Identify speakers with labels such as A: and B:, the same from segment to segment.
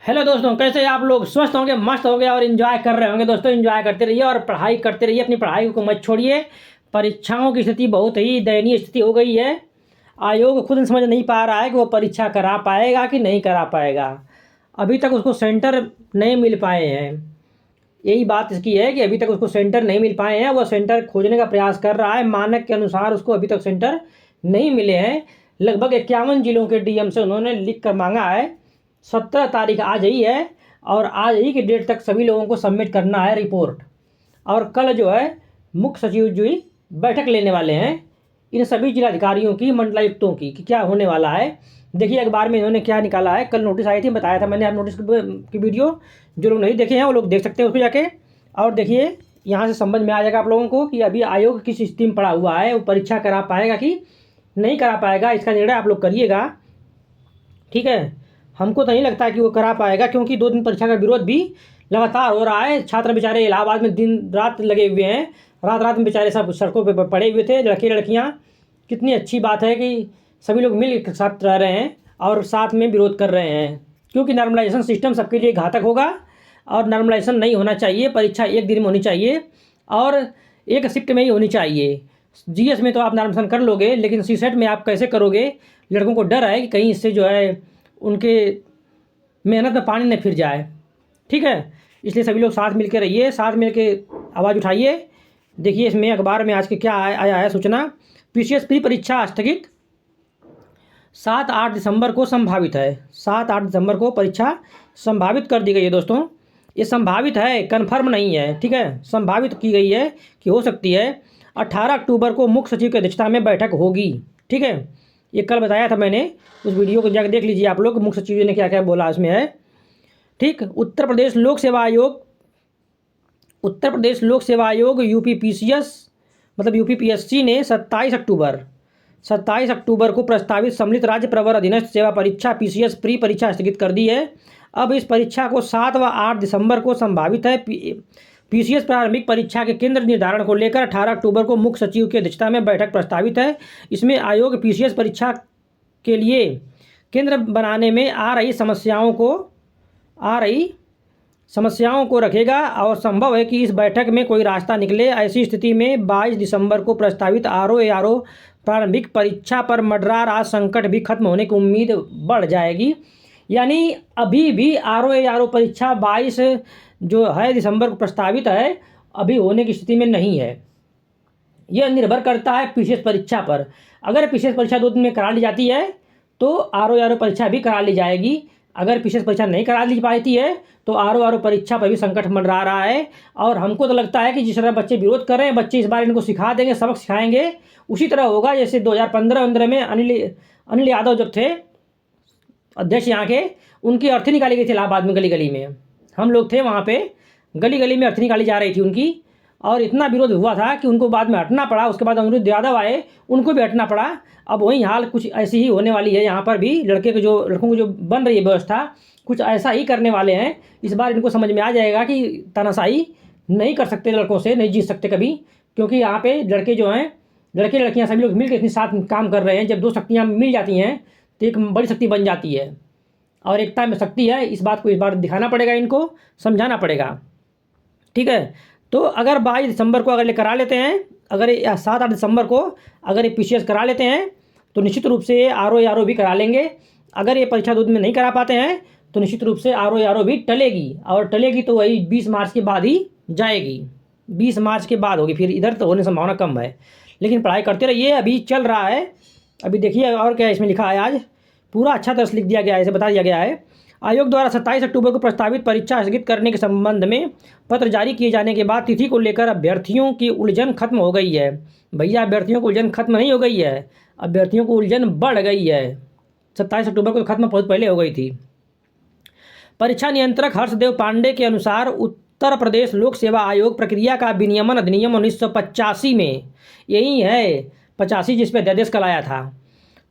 A: Hello दोस्तों, कैसे आप लोग? स्वस्थ होंगे, मस्त होंगे और इन्जॉय कर रहे होंगे। दोस्तों, इन्जॉय करते रहिए और पढ़ाई करते रहिए, अपनी पढ़ाई को मत छोड़िए। परीक्षाओं की स्थिति बहुत ही दयनीय स्थिति हो गई है। आयोग खुद समझ नहीं पा रहा है कि वो परीक्षा करा पाएगा कि नहीं करा पाएगा। अभी तक उसको सेंटर नहीं मिल पाए हैं। यही बात इसकी है कि अभी तक उसको सेंटर नहीं मिल पाए हैं। वो सेंटर खोजने का प्रयास कर रहा है, मानक के अनुसार उसको अभी तक सेंटर नहीं मिले हैं। लगभग 51 जिलों के डीएम से उन्होंने लिख कर मांगा है। 17 तारीख आज ही है और आज ही की डेट तक सभी लोगों को सबमिट करना है रिपोर्ट। और कल जो है मुख्य सचिव जी बैठक लेने वाले हैं इन सभी जिलाधिकारियों की, मंडलायुक्तों की, कि क्या होने वाला है। देखिए अखबार में इन्होंने क्या निकाला है। कल नोटिस आई थी, बताया था मैंने। आप नोटिस की वीडियो जो लोग नहीं देखे हैं वो लोग देख सकते हैं उसको जाके। और देखिए यहाँ से समझ में आ जाएगा आप लोगों को कि अभी आयोग किस स्थिति में पड़ा हुआ है। वो परीक्षा करा पाएगा कि नहीं करा पाएगा, इसका निर्णय आप लोग करिएगा। ठीक है, हमको तो नहीं लगता कि वो करा पाएगा, क्योंकि 2 दिन परीक्षा का विरोध भी लगातार हो रहा है। छात्र बेचारे इलाहाबाद में दिन रात लगे हुए हैं। रात रात में बेचारे सब सड़कों पे पड़े हुए थे, लड़के लड़कियां। कितनी अच्छी बात है कि सभी लोग मिल के साथ रह रहे हैं और साथ में विरोध कर रहे हैं, क्योंकि नॉर्मलाइजेशन सिस्टम सबके लिए घातक होगा। और नॉर्मलाइजेशन नहीं होना चाहिए। परीक्षा एक दिन में होनी चाहिए और एक शिफ्ट में ही होनी चाहिए। जीएस में तो आप नॉर्मलाइजेशन कर लोगे, लेकिन सीसेट में आप कैसे करोगे? लड़कों को डर है कि कहीं इससे जो है उनके मेहनत में पानी न फिर जाए। ठीक है, इसलिए सभी लोग साथ मिल के रहिए, साथ मिल के आवाज़ उठाइए। देखिए इसमें अखबार में आज के क्या आया है सूचना। पीसीएस प्री परीक्षा स्थगित 7-8 दिसंबर को संभावित है। 7-8 दिसंबर को परीक्षा संभावित कर दी गई है दोस्तों। ये संभावित है, कन्फर्म नहीं है। ठीक है, संभावित की गई है कि हो सकती है। 18 अक्टूबर को मुख्य सचिव की अध्यक्षता में बैठक होगी। ठीक है, ये कल बताया था मैंने। उस वीडियो को जाकर देख लीजिए आप लोग, मुख्य सचिव जी ने क्या क्या बोला इसमें है। ठीक, उत्तर प्रदेश लोक सेवा आयोग यूपीपीसीएस मतलब यूपीपीएससी ने 27 अक्टूबर को प्रस्तावित सम्मिलित राज्य प्रवर अधीनस्थ सेवा परीक्षा पीसीएस प्री परीक्षा स्थगित कर दी है। अब इस परीक्षा को 7 व 8 दिसंबर को संभावित है। पीसीएस प्रारंभिक परीक्षा के केंद्र निर्धारण को लेकर 18 अक्टूबर को मुख्य सचिव की अध्यक्षता में बैठक प्रस्तावित है। इसमें आयोग पीसीएस परीक्षा के लिए केंद्र बनाने में आ रही समस्याओं को रखेगा और संभव है कि इस बैठक में कोई रास्ता निकले। ऐसी स्थिति में 22 दिसंबर को प्रस्तावित आरओ प्रारंभिक परीक्षा पर मंडरा रहा संकट भी खत्म होने की उम्मीद बढ़ जाएगी। यानी अभी भी आरओ परीक्षा 22 जो है दिसंबर को प्रस्तावित है, अभी होने की स्थिति में नहीं है। यह निर्भर करता है पीसीएस परीक्षा पर। अगर पीसीएस परीक्षा 2 दिन में करा ली जाती है तो आरओ परीक्षा भी करा ली जाएगी। अगर पीसीएस परीक्षा नहीं करा ली पाती है तो आरओ परीक्षा पर भी संकट मंडरा रहा है। और हमको तो लगता है कि जिस तरह बच्चे विरोध कर रहे हैं, बच्चे इस बार इनको सिखा देंगे, सबक सिखाएंगे। उसी तरह होगा जैसे 2015 में अनिल यादव जब थे अध्यक्ष यहाँ के, उनकी अर्थी निकाली गई थी इलाहाबाद में, गली गली में। हम लोग थे वहाँ पे, गली गली में अर्थी निकाली जा रही थी उनकी, और इतना विरोध हुआ था कि उनको बाद में हटना पड़ा। उसके बाद अनिरुद्ध यादव आए, उनको भी हटना पड़ा। अब वही हाल कुछ ऐसी ही होने वाली है यहाँ पर भी। लड़कों को जो बन रही है व्यवस्था, कुछ ऐसा ही करने वाले हैं। इस बार इनको समझ में आ जाएगा कि तानाशाही नहीं कर सकते, लड़कों से नहीं जीत सकते कभी। क्योंकि यहाँ पे लड़के जो हैं, लड़के लड़कियाँ सभी लोग मिलकर इतनी साथ काम कर रहे हैं। जब 2 शक्तियाँ मिल जाती हैं तो एक बड़ी शक्ति बन जाती है। और एकता में शक्ति है। इस बात को इस बार दिखाना पड़ेगा, इनको समझाना पड़ेगा। ठीक है, तो अगर 22 दिसंबर को अगर ये करा लेते हैं, अगर 7-8 दिसंबर को अगर ये पीसीएस करा लेते हैं तो निश्चित रूप से आरओ भी करा लेंगे। अगर ये परीक्षा 2 दिन में नहीं करा पाते हैं तो निश्चित रूप से आरओ भी टलेगी, और टलेगी तो वही 20 मार्च के बाद ही जाएगी। 20 मार्च के बाद होगी, फिर इधर तो होने की संभावना कम है। लेकिन पढ़ाई करते रहिए, अभी चल रहा है। अभी देखिए और क्या इसमें लिखा है। आज पूरा अच्छा तरह से लिख दिया गया है, इसे बता दिया गया है। आयोग द्वारा 27 अक्टूबर को प्रस्तावित परीक्षा स्थगित करने के संबंध में पत्र जारी किए जाने के बाद तिथि को लेकर अभ्यर्थियों की उलझन खत्म हो गई है। भैया, अभ्यर्थियों की उलझन खत्म नहीं हो गई है, अभ्यर्थियों को उलझन बढ़ गई है। 27 अक्टूबर को खत्म बहुत पहले हो गई थी। परीक्षा नियंत्रक हर्षदेव पांडे के अनुसार उत्तर प्रदेश लोक सेवा आयोग प्रक्रिया का विनियमन अधिनियम 1985 में, यही है 85 जिस पर अध्यादेश कल आया था,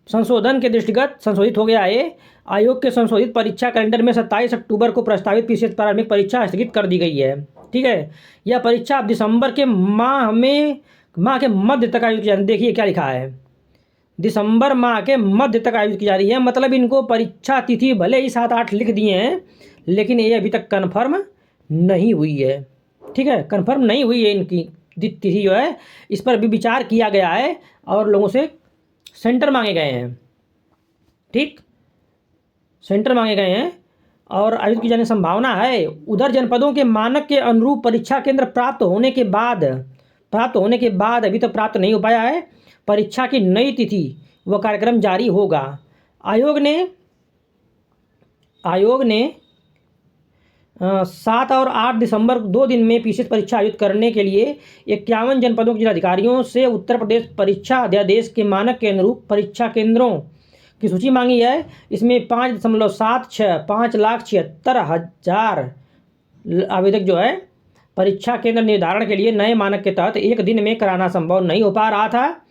A: संशोधन के दृष्टिगत संशोधित हो गया है। आयोग के संशोधित परीक्षा कैलेंडर में 27 अक्टूबर को प्रस्तावित पीसीएस प्रारंभिक परीक्षा स्थगित कर दी गई है। ठीक है, यह परीक्षा अब दिसंबर के माह के मध्य तक आयोजित। देखिए क्या लिखा है, दिसंबर माह के मध्य तक आयोजित की जा रही है। मतलब इनको परीक्षा तिथि भले ही 7-8 लिख दिए हैं, लेकिन ये अभी तक कन्फर्म नहीं हुई है। ठीक है, कन्फर्म नहीं हुई है इनकी तिथि जो है, इस पर भी विचार किया गया है और लोगों से सेंटर मांगे गए हैं। ठीक, सेंटर मांगे गए हैं और आयोजित की जाने की संभावना है। उधर जनपदों के मानक के अनुरूप परीक्षा केंद्र प्राप्त होने के बाद अभी तक प्राप्त नहीं हो पाया है। परीक्षा की नई तिथि व कार्यक्रम जारी होगा। आयोग ने 7 और 8 दिसंबर 2 दिन में पीसीएस परीक्षा आयोजित करने के लिए 51 जनपदों के जिलाधिकारियों से उत्तर प्रदेश परीक्षा अध्यादेश के मानक के अनुरूप परीक्षा केंद्रों की सूची मांगी है। इसमें 5,76,5,76,000 आवेदक जो है परीक्षा केंद्र निर्धारण के लिए नए मानक के तहत एक दिन में कराना संभव नहीं हो पा रहा था।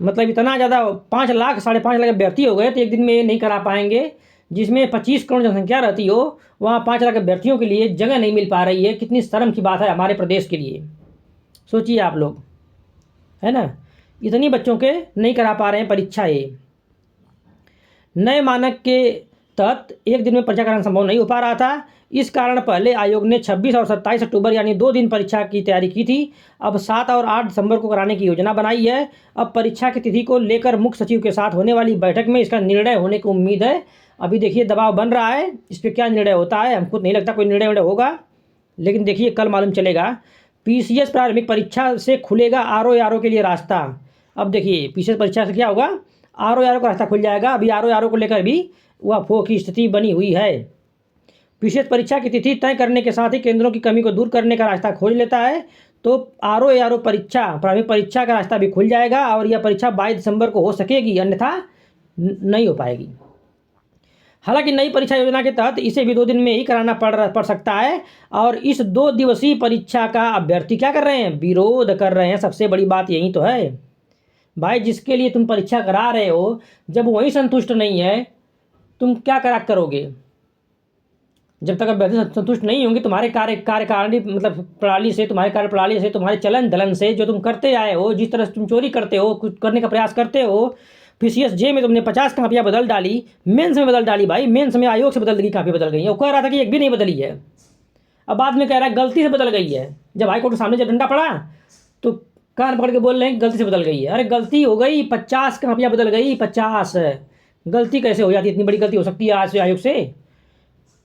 A: मतलब इतना ज़्यादा 5 लाख 5.5 लाख अभ्यर्थी हो गए तो एक दिन में ये नहीं करा पाएंगे। जिसमें 25 करोड़ जनसंख्या रहती हो, वहाँ 5 लाख अभ्यर्थियों के लिए जगह नहीं मिल पा रही है। कितनी शर्म की बात है हमारे प्रदेश के लिए, सोचिए आप लोग, है ना। इतनी बच्चों के नहीं करा पा रहे हैं परीक्षा। ये नए मानक के तहत एक दिन में परीक्षा कराना संभव नहीं हो पा रहा था। इस कारण पहले आयोग ने 26 और 27 अक्टूबर यानी 2 दिन परीक्षा की तैयारी की थी। अब 7 और 8 दिसंबर को कराने की योजना बनाई है। अब परीक्षा की तिथि को लेकर मुख्य सचिव के साथ होने वाली बैठक में इसका निर्णय होने की उम्मीद है। अभी देखिए दबाव बन रहा है, इस पर क्या निर्णय होता है। हमको नहीं लगता कोई निर्णय होगा, लेकिन देखिए कल मालूम चलेगा। पीसीएस प्रारंभिक परीक्षा से खुलेगा आरओ के लिए रास्ता। अब देखिए पीसीएस परीक्षा से क्या होगा, आरओ का रास्ता खुल जाएगा। अभी आरओ को लेकर भी अफवाह की स्थिति बनी हुई है। पीसीएस परीक्षा की तिथि तय करने के साथ ही केंद्रों की कमी को दूर करने का रास्ता खोज लेता है, तो आरओ परीक्षा प्रारंभिक परीक्षा का रास्ता भी खुल जाएगा और यह परीक्षा 22 दिसंबर को हो सकेगी, अन्यथा नहीं हो पाएगी। हालांकि नई परीक्षा योजना के तहत इसे भी 2 दिन में ही कराना पड़ सकता है। और इस 2 दिवसीय परीक्षा का अभ्यर्थी क्या कर रहे हैं, विरोध कर रहे हैं। सबसे बड़ी बात यही तो है भाई, जिसके लिए तुम परीक्षा करा रहे हो, जब वही संतुष्ट नहीं है तुम क्या करोगे। जब तक अभ्यर्थी संतुष्ट नहीं होंगे तुम्हारे कार्यकारिणी मतलब प्रणाली से, तुम्हारे कार्य प्रणाली से, तुम्हारे चलन दलन से, जो तुम करते आए हो, जिस तरह से तुम चोरी करते हो, कुछ करने का प्रयास करते हो। पीसीएस जे में तुमने 50 कापियाँ बदल डाली, मेंस में बदल डाली। भाई मेंस में आयोग से बदल गई कापी बदल गई है। वो कह रहा था कि एक भी नहीं बदली है, अब बाद में कह रहा है गलती से बदल गई है। जब हाईकोर्ट के सामने जब डंडा पड़ा तो कान पकड़ के बोल रहे हैं गलती से बदल गई है। अरे गलती हो गई, 50 कापियाँ बदल गई, 50। गलती कैसे हो जाती है, इतनी बड़ी गलती हो सकती है आज से आयोग से।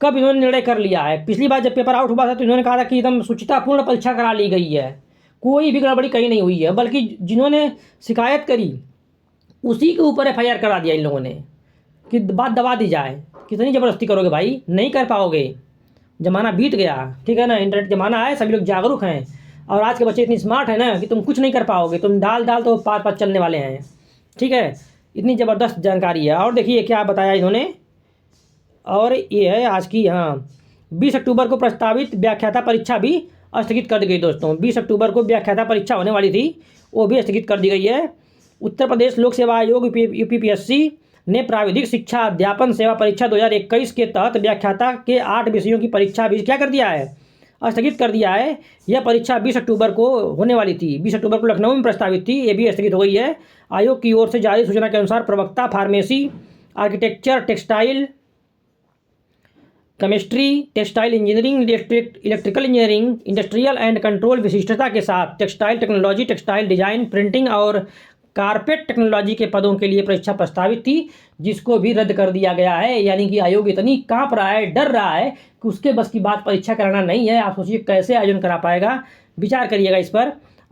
A: कब इन्होंने निर्णय कर लिया है। पिछली बार जब पेपर आउट हुआ था तो इन्होंने कहा था कि एकदम शुचितापूर्ण परीक्षा करा ली गई है, कोई भी गड़बड़ी कहीं नहीं हुई है। बल्कि जिन्होंने शिकायत करी उसी के ऊपर एफआईआर करा दिया इन लोगों ने कि बात दबा दी जाए। कितनी ज़बरदस्ती करोगे भाई, नहीं कर पाओगे। ज़माना बीत गया, ठीक है ना। इंटरनेट ज़माना है, सभी लोग जागरूक हैं और आज के बच्चे इतनी स्मार्ट है ना कि तुम कुछ नहीं कर पाओगे। तुम डाल तो पार चलने वाले हैं, ठीक है। इतनी ज़बरदस्त जानकारी है। और देखिए क्या बताया इन्होंने, और ये है आज की, हाँ 20 अक्टूबर को प्रस्तावित व्याख्याता परीक्षा भी स्थगित कर दी गई दोस्तों। 20 अक्टूबर को व्याख्याता परीक्षा होने वाली थी, वो भी स्थगित कर दी गई है। उत्तर प्रदेश लोक सेवा आयोग यूपीपीएससी ने प्राविधिक शिक्षा अध्यापन सेवा परीक्षा 2021 के तहत व्याख्याता के 8 विषयों की परीक्षा भी क्या कर दिया है, स्थगित कर दिया है। यह परीक्षा 20 अक्टूबर को होने वाली थी, 20 अक्टूबर को लखनऊ में प्रस्तावित थी, ये भी स्थगित हो गई है। आयोग की ओर से जारी सूचना के अनुसार प्रवक्ता pharmacy, architecture, textile, chemistry, textile engineering, electrical engineering, industrial and control विशिष्टता के साथ textile technology, textile design, printing और कारपेट टेक्नोलॉजी के पदों के लिए परीक्षा प्रस्तावित थी, जिसको भी रद्द कर दिया गया है। यानी कि आयोग इतनी कांप रहा है, डर रहा है कि उसके बस की बात परीक्षा कराना नहीं है। आप सोचिए कैसे आयोजन करा पाएगा, विचार करिएगा इस पर।